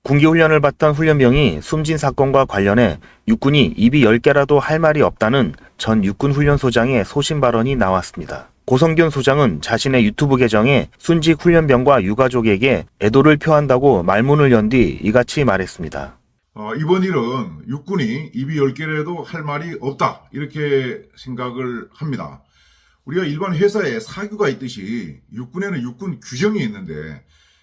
군기훈련을 받던 훈련병이 숨진 사건과 관련해 육군이 입이 10개라도 할 말이 없다는 전 육군훈련소장의 소신 발언이 나왔습니다. 고성균 소장은 자신의 유튜브 계정에 순직 훈련병과 유가족에게 애도를 표한다고 말문을 연 뒤 이같이 말했습니다. 이번 일은 육군이 입이 10개라도 할 말이 없다 이렇게 생각을 합니다. 우리가 일반 회사에 사규가 있듯이 육군에는 육군 규정이 있는데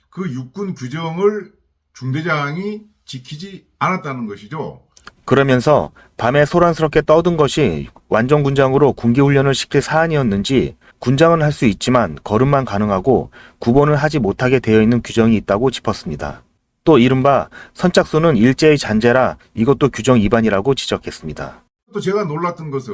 그 육군 규정을 중대장이 지키지 않았다는 것이죠. 그러면서 밤에 소란스럽게 떠든 것이 완전군장으로 군기훈련을 시킬 사안이었는지 군장은 할 수 있지만 걸음만 가능하고 구본을 하지 못하게 되어 있는 규정이 있다고 짚었습니다. 또 이른바 선착순은 일제의 잔재라 이것도 규정 위반이라고 지적했습니다. 또 제가 놀랐던 것은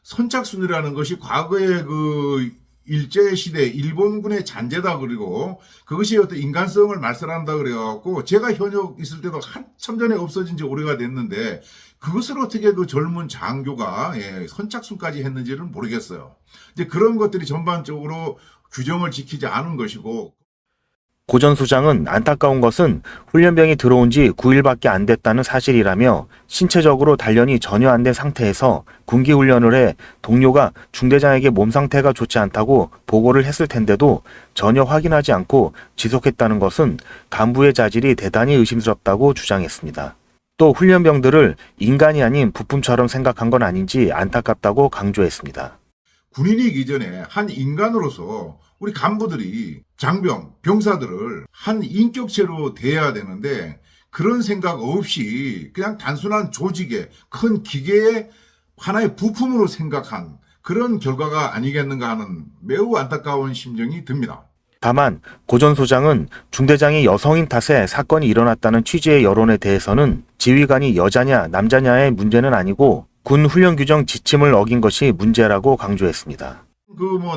선착순이라는 것이 과거의 그 일제시대 일본군의 잔재다 그리고 그것이 어떤 인간성을 말살한다 그래갖고 제가 현역 있을 때도 한참 전에 없어진 지 오래가 됐는데 그것을 어떻게 그 젊은 장교가 선착순까지 했는지는 모르겠어요. 이제 그런 것들이 전반적으로 규정을 지키지 않은 것이고 고 전 소장은 안타까운 것은 훈련병이 들어온 지 9일밖에 안 됐다는 사실이라며 신체적으로 단련이 전혀 안 된 상태에서 군기훈련을 해 동료가 중대장에게 몸 상태가 좋지 않다고 보고를 했을 텐데도 전혀 확인하지 않고 지속했다는 것은 간부의 자질이 대단히 의심스럽다고 주장했습니다. 또 훈련병들을 인간이 아닌 부품처럼 생각한 건 아닌지 안타깝다고 강조했습니다. 군인이기 전에 한 인간으로서 우리 간부들이 장병, 병사들을 한 인격체로 대해야 되는데 그런 생각 없이 그냥 단순한 조직의 큰 기계의 하나의 부품으로 생각한 그런 결과가 아니겠는가 하는 매우 안타까운 심정이 듭니다. 다만 고 전 소장은 중대장이 여성인 탓에 사건이 일어났다는 취지의 여론에 대해서는 지휘관이 여자냐 남자냐의 문제는 아니고 군 훈련 규정 지침을 어긴 것이 문제라고 강조했습니다.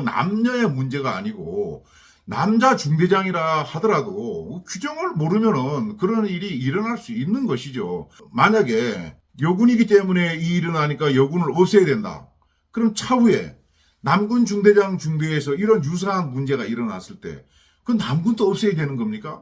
남녀의 문제가 아니고 남자 중대장이라 하더라도 규정을 모르면은 그런 일이 일어날 수 있는 것이죠. 만약에 여군이기 때문에 이 일이 일어나니까 여군을 없애야 된다. 그럼 차후에 남군 중대장 중대에서 이런 유사한 문제가 일어났을 때 그 남군도 없애야 되는 겁니까?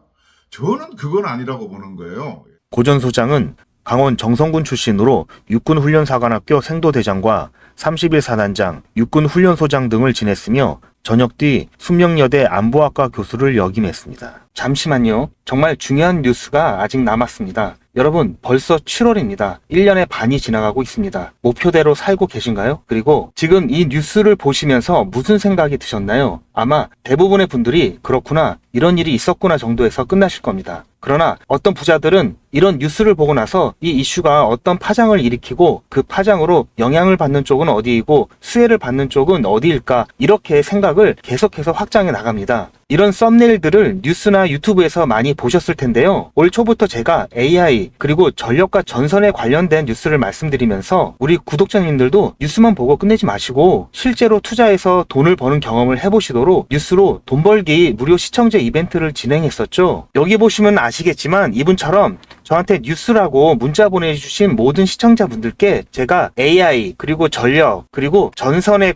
저는 그건 아니라고 보는 거예요. 고 전 소장은 강원 정성군 출신으로 육군훈련사관학교 생도대장과 31사단장, 육군훈련소장 등을 지냈으며 전역 뒤 숙명여대 안보학과 교수를 역임했습니다. 잠시만요. 정말 중요한 뉴스가 아직 남았습니다. 여러분, 벌써 7월입니다. 1년의 반이 지나가고 있습니다. 목표대로 살고 계신가요? 그리고 지금 이 뉴스를 보시면서 무슨 생각이 드셨나요? 아마 대부분의 분들이 그렇구나, 이런 일이 있었구나 정도에서 끝나실 겁니다. 그러나 어떤 부자들은 이런 뉴스를 보고 나서 이 이슈가 어떤 파장을 일으키고 그 파장으로 영향을 받는 쪽은 어디이고 수혜를 받는 쪽은 어디일까 이렇게 생각을 계속해서 확장해 나갑니다. 이런 썸네일들을 뉴스나 유튜브에서 많이 보셨을 텐데요. 올 초부터 제가 AI 그리고 전력과 전선에 관련된 뉴스를 말씀드리면서 우리 구독자님들도 뉴스만 보고 끝내지 마시고 실제로 투자해서 돈을 버는 경험을 해보시도록 뉴스로 돈 벌기 무료 시청제 이벤트를 진행했었죠. 여기 보시면 아시겠지만 이분처럼 저한테 뉴스라고 문자 보내주신 모든 시청자분들께 제가 AI 그리고 전력 그리고 전선에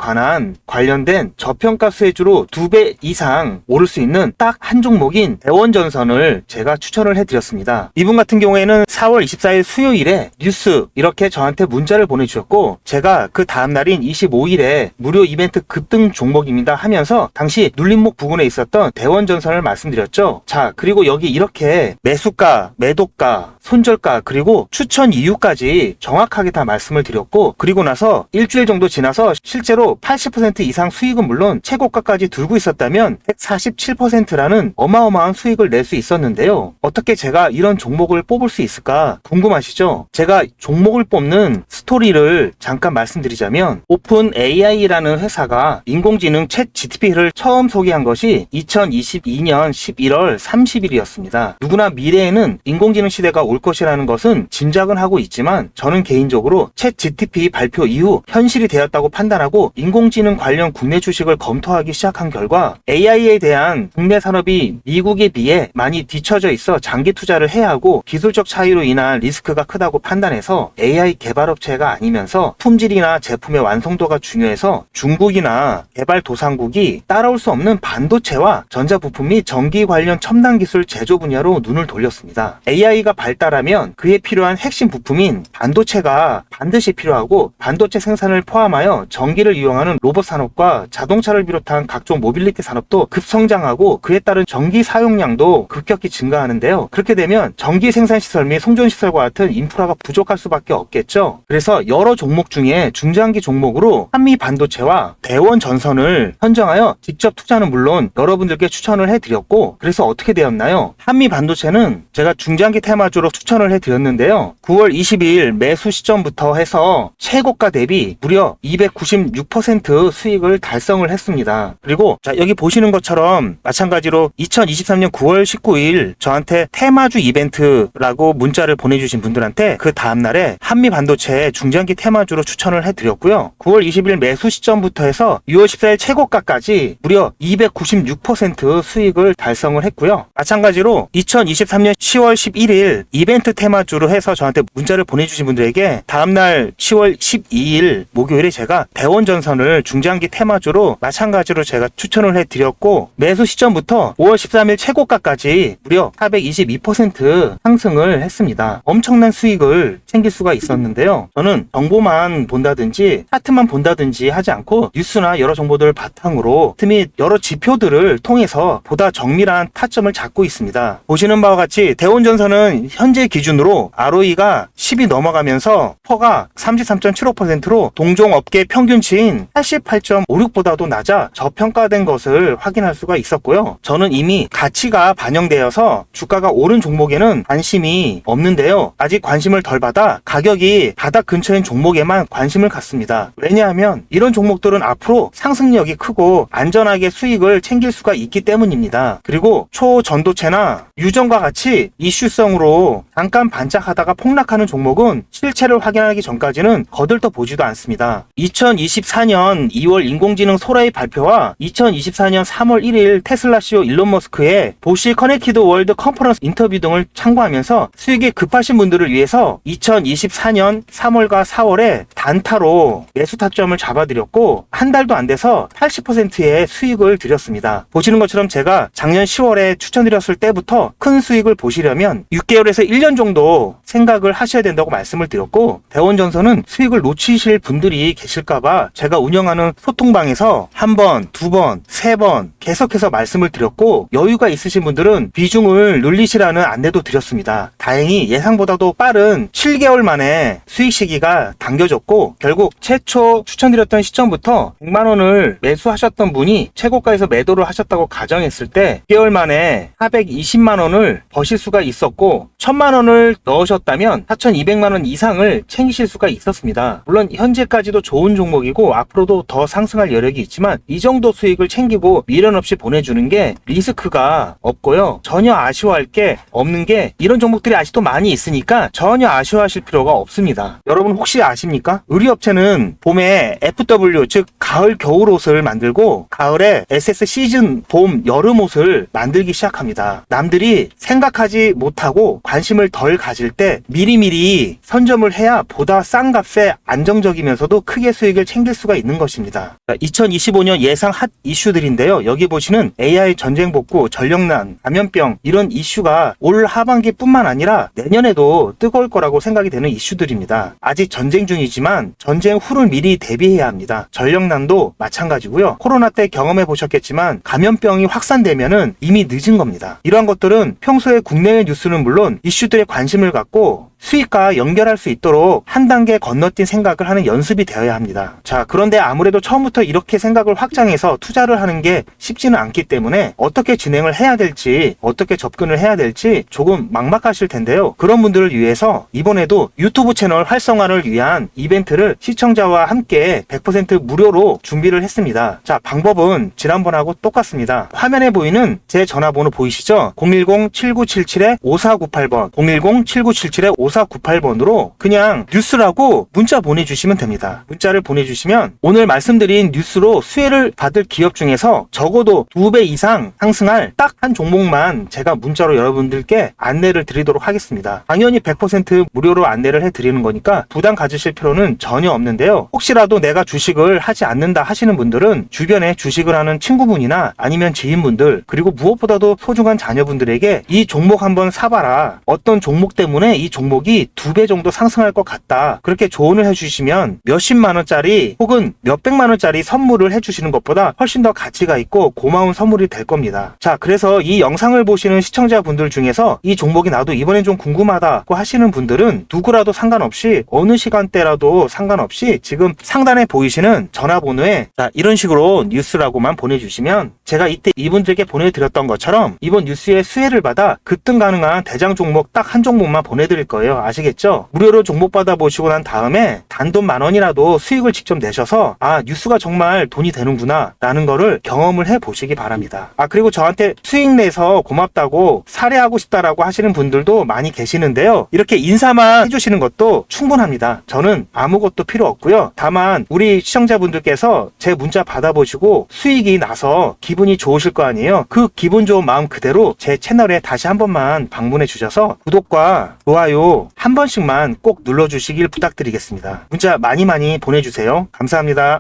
관련된 저평가 수혜주로 2배 이상 오를 수 있는 딱 한 종목인 대원전선을 제가 추천을 해드렸습니다. 이분 같은 경우에는 4월 24일 수요일에 뉴스 이렇게 저한테 문자를 보내주셨고 제가 그 다음날인 25일에 무료 이벤트 급등 종목입니다 하면서 당시 눌림목 부근에 있었던 대원전선을 말씀드렸죠. 자, 그리고 여기 이렇게 매수가, 매도가, 손절가 그리고 추천 이유까지 정확하게 다 말씀을 드렸고 그리고 나서 일주일 정도 지나서 실제로 80% 이상 수익은 물론 최고가까지 들고 있었다면 147%라는 어마어마한 수익을 낼 수 있었는데요. 어떻게 제가 이런 종목을 뽑을 수 있을까 궁금하시죠? 제가 종목을 뽑는 스토리를 잠깐 말씀드리자면 오픈 AI라는 회사가 인공지능 챗 GTP를 처음 소개한 것이 2022년 11월 30일이었습니다. 누구나 미래에는 인공지능 시대가 문제가 올 것이라는 것은 짐작은 하고 있지만 저는 개인적으로 챗 GTP 발표 이후 현실이 되었다고 판단하고 인공지능 관련 국내 주식을 검토하기 시작한 결과 AI에 대한 국내 산업이 미국에 비해 많이 뒤처져 있어 장기 투자를 해야 하고 기술적 차이로 인한 리스크가 크다고 판단해서 AI 개발업체가 아니면서 품질이나 제품의 완성도가 중요해서 중국이나 개발도상국이 따라올 수 없는 반도체와 전자부품 및 전기 관련 첨단 기술 제조 분야로 눈을 돌렸습니다. AI가 발달하면 그에 필요한 핵심 부품인 반도체가 반드시 필요하고 반도체 생산을 포함하여 전기를 이용하는 로봇 산업과 자동차를 비롯한 각종 모빌리티 산업도 급성장하고 그에 따른 전기 사용량도 급격히 증가하는데요. 그렇게 되면 전기 생산 시설 및 송전 시설과 같은 인프라가 부족할 수밖에 없겠죠. 그래서 여러 종목 중에 중장기 종목으로 한미 반도체와 대원 전선을 선정하여 직접 투자는 물론 여러분들께 추천을 해드렸고, 그래서 어떻게 되었나요? 한미 반도체는 제가 중장기 테마주로 추천을 해드렸는데요. 9월 22일 매수 시점부터 해서 최고가 대비 무려 296% 수익을 달성을 했습니다. 그리고 자, 여기 보시는 것처럼 마찬가지로 2023년 9월 19일 저한테 테마주 이벤트라고 문자를 보내주신 분들한테 그 다음날에 한미 반도체 중장기 테마주로 추천을 해드렸고요. 9월 20일 매수 시점부터 해서 6월 14일 최고가까지 무려 296% 수익을 달성을 했고요. 마찬가지로 2023년 10월 11일 이벤트 테마주로 해서 저한테 문자를 보내주신 분들에게 다음날 10월 12일 목요일에 제가 대원전선을 중장기 테마주로 마찬가지로 제가 추천을 해드렸고, 매수 시점부터 5월 13일 최고가까지 무려 422% 상승을 했습니다. 엄청난 수익을 챙길 수가 있었는데요. 저는 정보만 본다든지 차트만 본다든지 하지 않고 뉴스나 여러 정보들을 바탕으로 및 여러 지표들을 통해서 보다 정밀한 타점을 잡고 있습니다. 보시는 바와 같이 대원전선은 현재 기준으로 ROE가 10이 넘어가면서 퍼가 33.75%로 동종업계 평균치인 88.56보다도 낮아 저평가된 것을 확인할 수가 있었고요. 저는 이미 가치가 반영되어서 주가가 오른 종목에는 관심이 없는데요. 아직 관심을 덜 받아 가격이 바닥 근처인 종목에만 관심을 갖습니다. 왜냐하면 이런 종목들은 앞으로 상승력이 크고 안전하게 수익을 챙길 수가 있기 때문입니다. 그리고 초전도체나 유전과 같이 이슈성으로 잠깐 반짝하다가 폭락하는 종목은 실체를 확인하기 전까지는 거들떠 보지도 않습니다. 2024년 2월 인공지능 소라의 발표와 2024년 3월 1일 테슬라 CEO 일론 머스크의 보시 커넥티드 월드 컨퍼런스 인터뷰 등을 참고하면서 수익이 급하신 분들을 위해서 2024년 3월과 4월에 단타로 매수 타점을 잡아드렸고, 한 달도 안 돼서 80%의 수익을 드렸습니다. 보시는 것처럼 제가 작년 10월에 추천드렸을 때부터 큰 수익을 보시려면 6개월에서 1년 정도 생각을 하셔야 된다고 말씀을 드렸고, 대원전선은 수익을 놓치실 분들이 계실까봐 제가 운영하는 소통방에서 한 번, 두 번, 세 번 계속해서 말씀을 드렸고, 여유가 있으신 분들은 비중을 늘리시라는 안내도 드렸습니다. 다행히 예상보다도 빠른 7개월 만에 수익 시기가 당겨졌고, 결국 최초 추천드렸던 시점부터 100만원을 매수하셨던 분이 최고가에서 매도를 하셨다고 가정했을 때 6개월 만에 420만원을 버실 수가 있었고, 1000만원을 넣으셨다면 4200만원 이상을 챙기실 수가 있었습니다. 물론 현재까지도 좋은 종목이고 앞으로도 더 상승할 여력이 있지만 이 정도 수익을 챙기고 미련 없이 보내주는 게 리스크가 없고요. 전혀 아쉬워할 게 없는 게, 이런 종목들이 아직도 많이 있으니까 전혀 아쉬워하실 필요가 없습니다. 여러분 혹시 아십니까? 의류업체는 봄에 FW, 즉 가을 겨울 옷을 만들고 가을에 SS 시즌 봄 여름 옷을 만들기 시작합니다. 남들이 생각하지 못하고 관심을 덜 가질 때 미리미리 선점을 해야 보다 싼 값에 안정적이면서도 크게 수익을 챙길 수가 있는 것입니다. 2025년 예상 핫 이슈들인데요. 여기 보시는 AI 전쟁 복구, 전력난, 감염병, 이런 이슈가 올 하반기뿐만 아니라 내년에도 뜨거울 거라고 생각이 되는 이슈들입니다. 아직 전쟁 중이지만 전쟁 후를 미리 대비해야 합니다. 전력난도 마찬가지고요. 코로나 때 경험해 보셨겠지만 감염병이 확산되면은 이미 늦은 겁니다. 이러한 것들은 평소에 국내외 뉴스는 물론 이슈들에 관심을 갖고 수익과 연결할 수 있도록 한 단계 건너뛴 생각을 하는 연습이 되어야 합니다. 자, 그런데 아무래도 처음부터 이렇게 생각을 확장해서 투자를 하는 게 쉽지는 않기 때문에 어떻게 진행을 해야 될지, 어떻게 접근을 해야 될지 조금 막막하실 텐데요. 그런 분들을 위해서 이번에도 유튜브 채널 활성화를 위한 이벤트를 시청자와 함께 100% 무료로 준비를 했습니다. 자, 방법은 지난번하고 똑같습니다. 화면에 보이는 제 전화번호 보이시죠? 010-7977-5498번 010-7977-5498번으로 그냥 뉴스라고 문자 보내주시면 됩니다. 문자를 보내주시면 오늘 말씀드린 뉴스로 수혜를 받을 기업 중에서 적어도 2배 이상 상승할 딱 한 종목만 제가 문자로 여러분들께 안내를 드리도록 하겠습니다. 당연히 100% 무료로 안내를 해드리는 거니까 부담 가지실 필요는 전혀 없는데요. 혹시라도 내가 주식을 하지 않는다 하시는 분들은 주변에 주식을 하는 친구분이나 아니면 지인분들, 그리고 무엇보다도 소중한 자녀분들에게 이 종목 한번 사봐라, 어떤 종목 때문에 이 종목이 2배 정도 상승할 것 같다, 그렇게 조언을 해주시면 몇십만 원짜리 혹은 몇백만 원짜리 선물을 해주시는 것보다 훨씬 더 가치가 있고 고마운 선물이 될 겁니다. 자, 그래서 이 영상을 보시는 시청자분들 중에서 이 종목이 나도 이번엔 좀 궁금하다고 하시는 분들은 누구라도 상관없이, 어느 시간대라도 상관없이 지금 상단에 보이시는 전화번호에 자, 이런 식으로 뉴스라고만 보내주시면 제가 이때 이분들께 보내드렸던 것처럼 이번 뉴스의 수혜를 받아 급등 가능한 대장 종목 딱 한 종목만 보내드릴 거예요. 아시겠죠? 무료로 종목 받아보시고 난 다음에 단돈 10,000원이라도 수익을 직접 내셔서 아, 뉴스가 정말 돈이 되는구나 라는 거를 경험을 해보시기 바랍니다. 아, 그리고 저한테 수익 내서 고맙다고 사례하고 싶다라고 하시는 분들도 많이 계시는데요. 이렇게 인사만 해주시는 것도 충분합니다. 저는 아무것도 필요 없고요. 다만 우리 시청자분들께서 제 문자 받아보시고 수익이 나서 기분이 좋으실 거 아니에요. 그 기분 좋은 마음 그대로 제 채널에 다시 한 번만 방문해 주셔서 구독과 좋아요 한 번씩만 꼭 눌러주시길 부탁드리겠습니다. 문자 많이 보내주세요. 감사합니다.